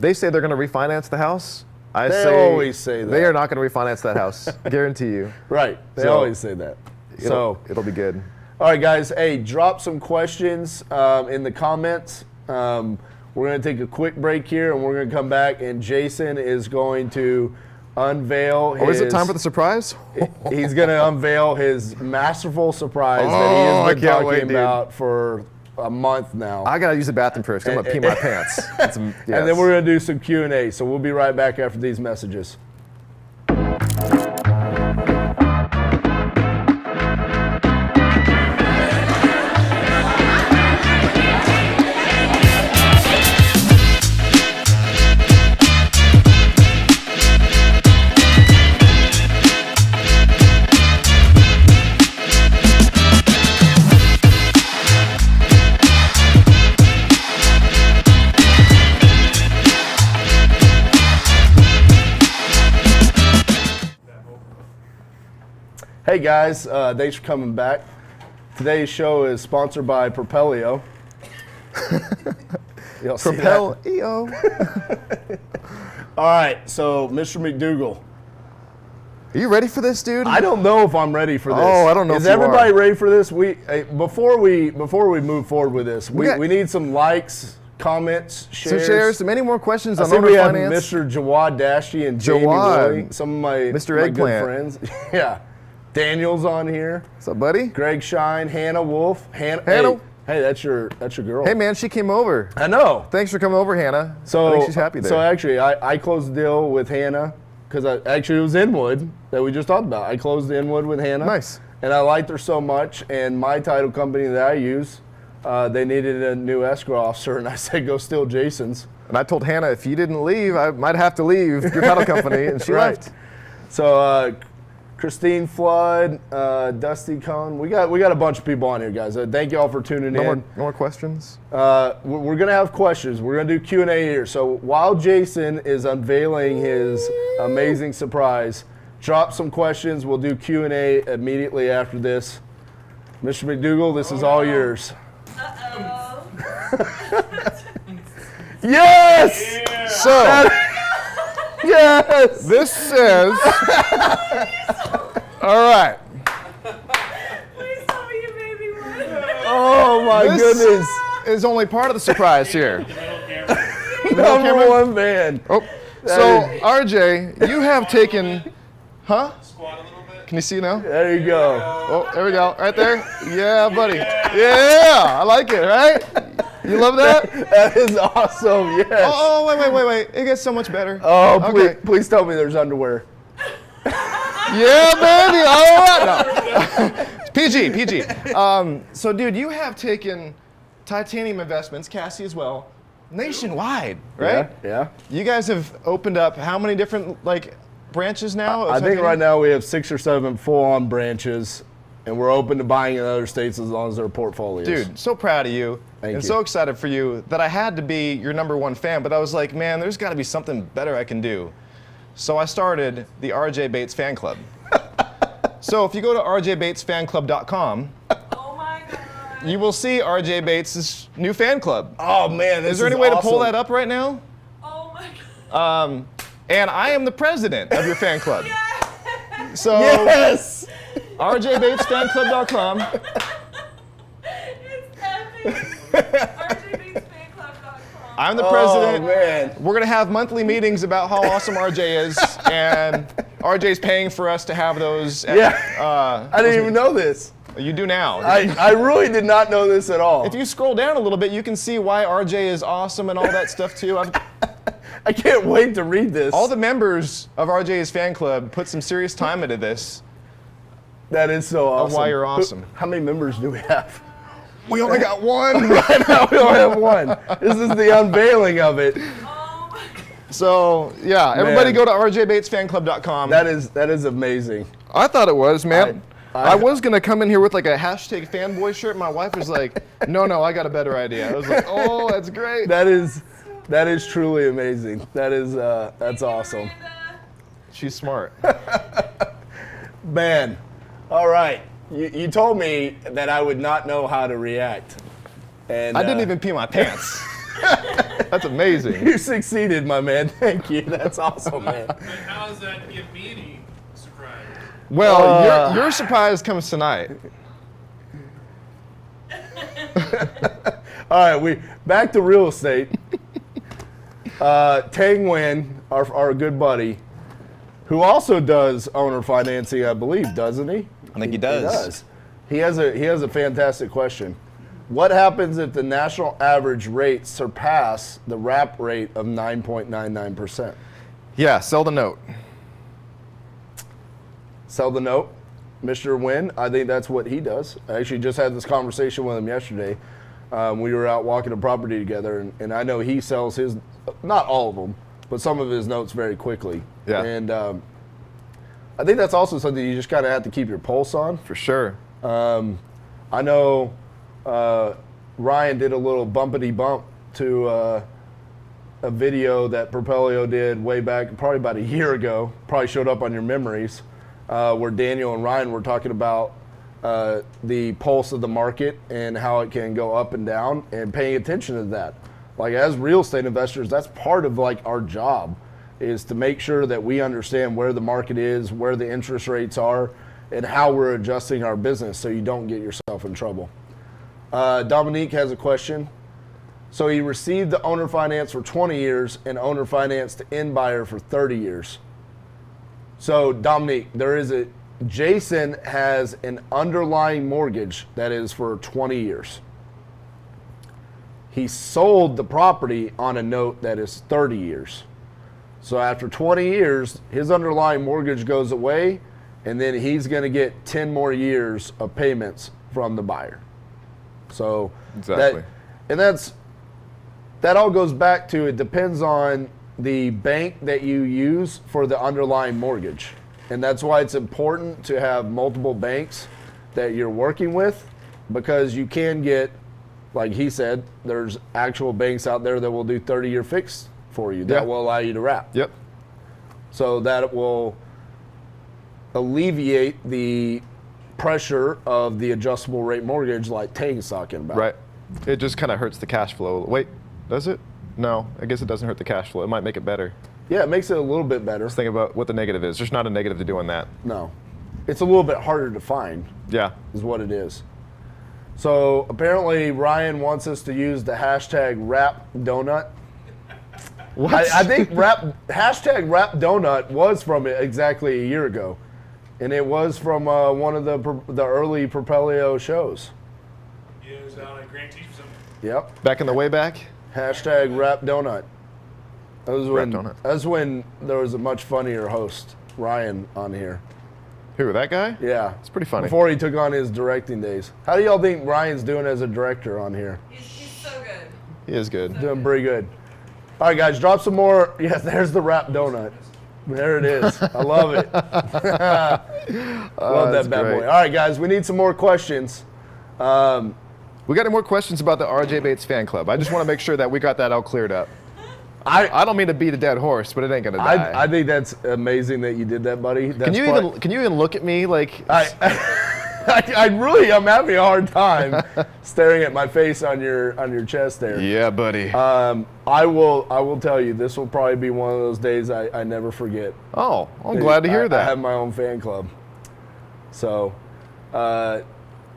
They say they're going to refinance the house. They always say that. They are not going to refinance that house. Guarantee you. Right. They So, always say that. It'll be good. All right, guys. Hey, drop some questions in the comments. We're going to take a quick break here, and we're going to come back, and Jason is going to unveil his... Oh, is it time for the surprise? He's going to unveil his masterful surprise that he I has been can't talking wait, dude. about for a month now. I got to use the bathroom first. I'm going to pee my pants. And then we're going to do some Q&A. So we'll be right back after these messages. Hey guys, thanks for coming back. Today's show is sponsored by Propelio. Y'all see that? Propelio. All right, so Mr. McDougall, Are you ready for this, dude? I don't know if I'm ready for this. Oh, I don't know Is if you everybody are. ready for this? Before we move forward with this, we got- need some likes, comments, Some shares. shares. Some any more questions I on see owner we have finance? Mr. Jawad Dashi and Jamie Jawad. Willie, some of my Mr. my Eggplant. good friends. Yeah, Daniel's on here. What's up, buddy? Greg Shine, Hannah Wolf. Hannah. Hey, that's your girl. Hey, man, she came over. I know. Thanks for coming over, Hannah. So I think she's happy there. So actually, I closed the deal with Hannah because it was Inwood that we just talked about. I closed the Inwood with Hannah. Nice. And I liked her so much. And my title company that I use, they needed a new escrow officer, and I said, go steal Jason's. And I told Hannah, if you didn't leave, I might have to leave your title company, and she Right. left. So Christine Flood, Dusty Cohn. We got a bunch of people on here, guys. Thank you all for tuning in. No more questions? We're gonna have questions. We're gonna do Q&A here. So while Jason is unveiling his amazing surprise, drop some questions. We'll do Q&A immediately after this. Mr. McDougall, this is all yours. Uh-oh. Yes! Yeah. So, Yes! this says, all right. Please tell me you made me one. Oh my This goodness. is only part of the surprise here. Number one fan. Oh, so RJ, you have taken, huh? Squat a little bit. Can you see now? There you go. Oh, there we go, right there. Yeah, buddy. Yeah, I like it, right? You love that? That is awesome. Yes. Oh, wait. It gets so much better. Oh, Okay. please tell me there's underwear. Yeah, baby. All right. No. It's PG. So, dude, you have taken titanium investments, Cassie as well, nationwide, right? Yeah. You guys have opened up how many different branches now? I think right now we have 6 or 7 full-on branches, and we're open to buying in other states as long as they're portfolios. Dude, so proud of you. Thank and you. so excited for you that I had to be your number one fan, but I was like, man, there's got to be something better I can do. So I started the RJ Bates Fan Club. So if you go to rjbatesfanclub.com, Oh my god. you will see RJ Bates' new fan club. Oh man, this Is there any way to pull that up right now? Oh my god. And I am the president of your fan club. So Yes. rjbatesfanclub.com. It's epic. RJBaseFanClub.com. I'm the Oh president. man. We're gonna have monthly meetings about how awesome RJ is, and RJ's paying for us to have those. Yeah. I didn't even know this. You do now. I really did not know this at all. If you scroll down a little bit, you can see why RJ is awesome and all that stuff too. I can't wait to read this. All the members of RJ's fan club put some serious time into this. That is so awesome. why you're awesome. How many members do we have? We only got one. Right now we only have one. This is the unveiling of it. Oh my god. So yeah, everybody Man. go to rjbatesfanclub.com. That is amazing. I thought it was, man. I- I was gonna come in here with like a hashtag fanboy shirt. My wife was like, no, I got a better idea. I was like, oh, that's great. That is truly amazing. That's awesome. Miranda. She's smart. Man. All right. You told me that I would not know how to react. And I didn't even pee my pants. That's amazing. You succeeded, my man. Thank you. That's awesome, man. But how does that give me any surprise? Well, your surprise comes tonight. All right, back to real estate. Tang Nguyen, our good buddy, who also does owner financing, I believe, doesn't he? I think he He does. does. He has a fantastic question. What happens if the national average rates surpass the wrap rate of 9.99%? Yeah, sell the note. Sell the note, Mr. Nguyen. I think that's what he does. I actually just had this conversation with him yesterday. We were out walking a property together, and I know he sells his, not all of them, but some of his notes very quickly. Yeah. And I think that's also something you just kind of have to keep your pulse on. For sure. I know Ryan did a little bumpity bump to a video that Propelio did way back, probably about a year ago, probably showed up on your memories, where Daniel and Ryan were talking about the pulse of the market and how it can go up and down, and paying attention to that. Like, as real estate investors, that's part of like our job, is to make sure that we understand where the market is, where the interest rates are, and how we're adjusting our business so you don't get yourself in trouble. Dominique has a question. So he received the owner finance for 20 years and owner finance to end buyer for 30 years. So Dominique, Jason has an underlying mortgage that is for 20 years. He sold the property on a note that is 30 years. So after 20 years, his underlying mortgage goes away, and then he's going to get 10 more years of payments from the buyer. So Exactly. that all goes back to, it depends on the bank that you use for the underlying mortgage. And that's why it's important to have multiple banks that you're working with, because you can get, like he said, there's actual banks out there that will do 30-year fixed for you that will allow you to wrap. Yep. So that will alleviate the pressure of the adjustable rate mortgage like Tang's talking about. Right. It just kind of hurts the cash flow. Wait, does it? No, I guess it doesn't hurt the cash flow. It might make it better. Yeah, it makes it a little bit better. Let's think about what the negative is. There's not a negative to doing that. No. It's a little bit harder to find, Yeah. is what it is. So apparently Ryan wants us to use the hashtag wrap donut. What? I think hashtag wrap donut was from exactly a year ago. And it was from one of the early Propelio shows. Yeah, it was out at Grand Teach or something. Yep. Back in the way back? Hashtag wrap donut. Donut. That's when there was a much funnier host, Ryan, on here. Who, that guy? Yeah. It's pretty funny. Before he took on his directing days. How do y'all think Ryan's doing as a director on here? He's so good. He is good. Doing pretty good. All right, guys, drop some more. Yeah, there's the wrap donut. There it is. I love it. Love that bad boy. All right, guys, we need some more questions. We got any more questions about the RJ Bates fan club? I just want to make sure that we got that all cleared up. I don't mean to beat a dead horse, but it ain't gonna die. I think that's amazing that you did that, buddy. That's Can you even look at me like? I'm having a hard time staring at my face on your chest there. Yeah, buddy. I will tell you, this will probably be one of those days I never forget. Oh, I'm glad to hear that. I have my own fan club. So,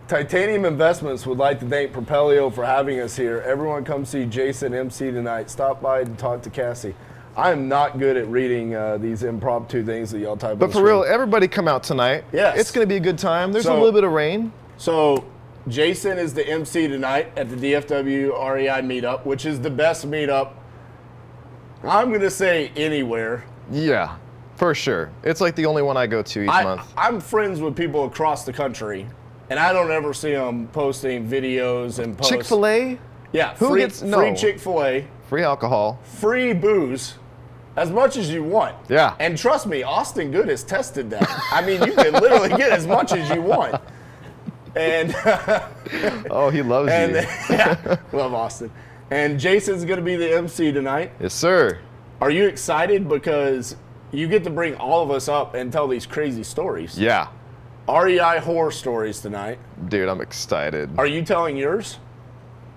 Titanium Investments would like to thank Propelio for having us here. Everyone come see Jason MC tonight. Stop by and talk to Cassie. I am not good at reading these impromptu things that y'all type. But for real, everybody come out tonight. Yes. It's going to be a good time. There's a little bit of rain. So Jason is the MC tonight at the DFW REI meetup, which is the best meetup, I'm going to say, anywhere. Yeah, for sure. It's like the only one I go to each month. I'm friends with people across the country, and I don't ever see them posting videos and posts. Chick-fil-A? Yeah, Who free Chick-fil-A, free alcohol, free booze, as much as you want. Yeah. And trust me, Austin Good has tested that. I mean, you can literally get as much as you want. And oh, he loves you. Yeah, love Austin. And Jason's going to be the MC tonight. Yes, sir. Are you excited because you get to bring all of us up and tell these crazy stories? Yeah. REI horror stories tonight. Dude, I'm excited. Are you telling yours?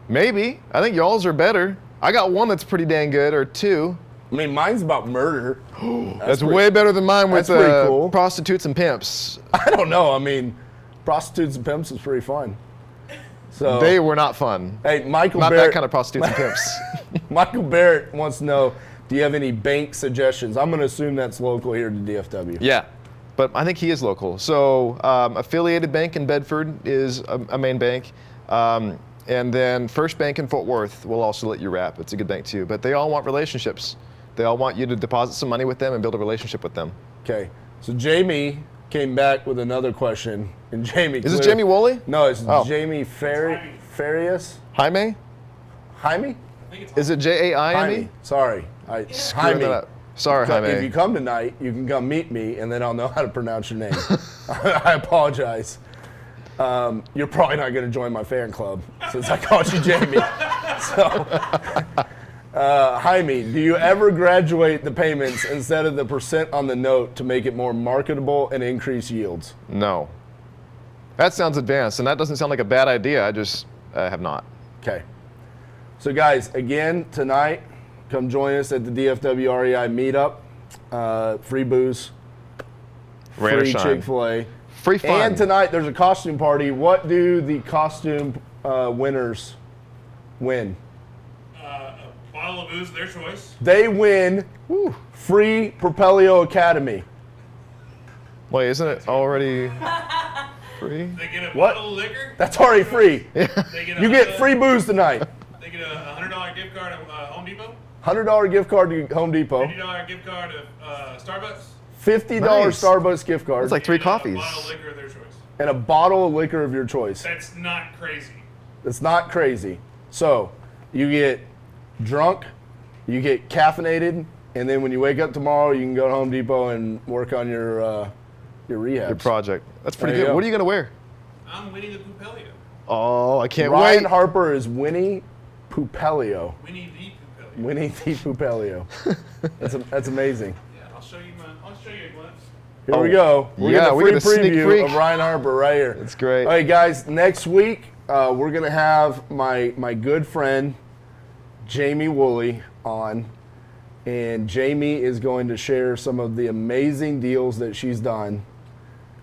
Maybe. I think y'all's are better. I got one that's pretty dang good, or two. I mean, mine's about murder. That's way better than mine with that's pretty cool. Prostitutes and pimps. I don't know. I mean, prostitutes and pimps is pretty fun. So they were not fun. Hey, Michael not Barrett, that kind of prostitutes and pimps. Michael Barrett wants to know, do you have any bank suggestions? I'm going to assume that's local here to DFW. Yeah, but I think he is local. So Affiliated Bank in Bedford is a main bank. And then First Bank in Fort Worth will also let you wrap. It's a good bank too. But they all want relationships. They all want you to deposit some money with them and build a relationship with them. Okay. So Jamie came back with another question. And Jamie, is it Jamie Woolley? No, it's Jamie Farias. Jaime? Jaime? Is it Jaime? Jaime. Sorry. Screwing that up. Sorry, Jaime. If you come tonight, you can come meet me, and then I'll know how to pronounce your name. I apologize. You're probably not going to join my fan club since I called you Jamie. So, Jaime, do you ever graduate the payments instead of the percent on the note to make it more marketable and increase yields? No. That sounds advanced, and that doesn't sound like a bad idea. I just have not. Okay. So, guys, again, tonight, come join us at the DFW REI meetup. Free booze, free Chick-fil-A. Free fun. And tonight there's a costume party. What do the costume winners win? A bottle of booze, their choice. They win free Propelio Academy. Wait, isn't it already free? They get a What? bottle of liquor. That's already free. They get You get free booze tonight. They get a $100 gift card at Home Depot. $100 gift card to Home Depot. $50 gift card at Starbucks. $50 Nice. Starbucks gift card. It's like 3 coffees. A bottle of liquor of their choice. And a bottle of liquor of your choice. That's not crazy. It's not crazy. So you get drunk, you get caffeinated, and then when you wake up tomorrow, you can go to Home Depot and work on your Your rehab. Your project. That's pretty There you good. go. What are you gonna wear? I'm winning the Propelio. Oh, I can't Ryan wait. Harper is Winnie Propelio. Winnie the Propelio. Winnie the Propelio. That's amazing. Yeah, I'll show you a glimpse. Here we go. We're yeah, getting we a get a free sneak preview peek. of Ryan Harper right here. That's great. All right, guys. Next week, we're gonna have my good friend Jamie Woolley on, and Jamie is going to share some of the amazing deals that she's done,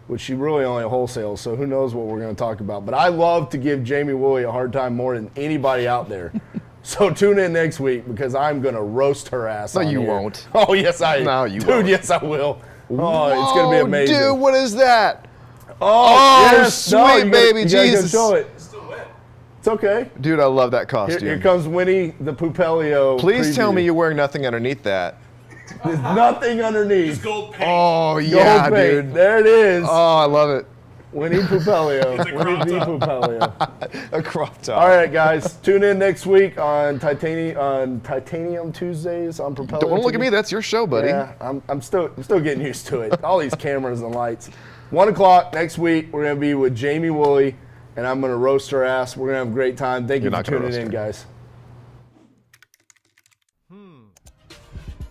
which she really only wholesales. So who knows what we're going to talk about? But I love to give Jamie Woolley a hard time more than anybody out there. So tune in next week because I'm going to roast her ass. No, on you here. won't. Oh yes, No, you dude. won't. Yes, I will. Oh, it's going to be Whoa, amazing. Dude, what is that? Oh, yes. sweet No, you baby gotta go Jesus. show it. It's still wet. It's okay. Dude, I love that costume. Here comes Winnie the Propelio. Please tell preview. me you're wearing nothing underneath that. There's nothing underneath. It's gold paint. Oh, Gold yeah, paint. dude. There it is. Oh, I love it. Winnie Propelio. It's a crop Winnie the top. Propelio. A crop top. All right, guys. Tune in next week on Titanium Tuesdays on Propelio. Don't look at TV. me. That's your show, buddy. Yeah, I'm still getting used to it. All these cameras and lights. 1 o'clock next week. We're gonna be with Jamie Woolley, and I'm gonna roast her ass. We're gonna have a great time. Thank you You're for not gonna tuning roast in, her. guys.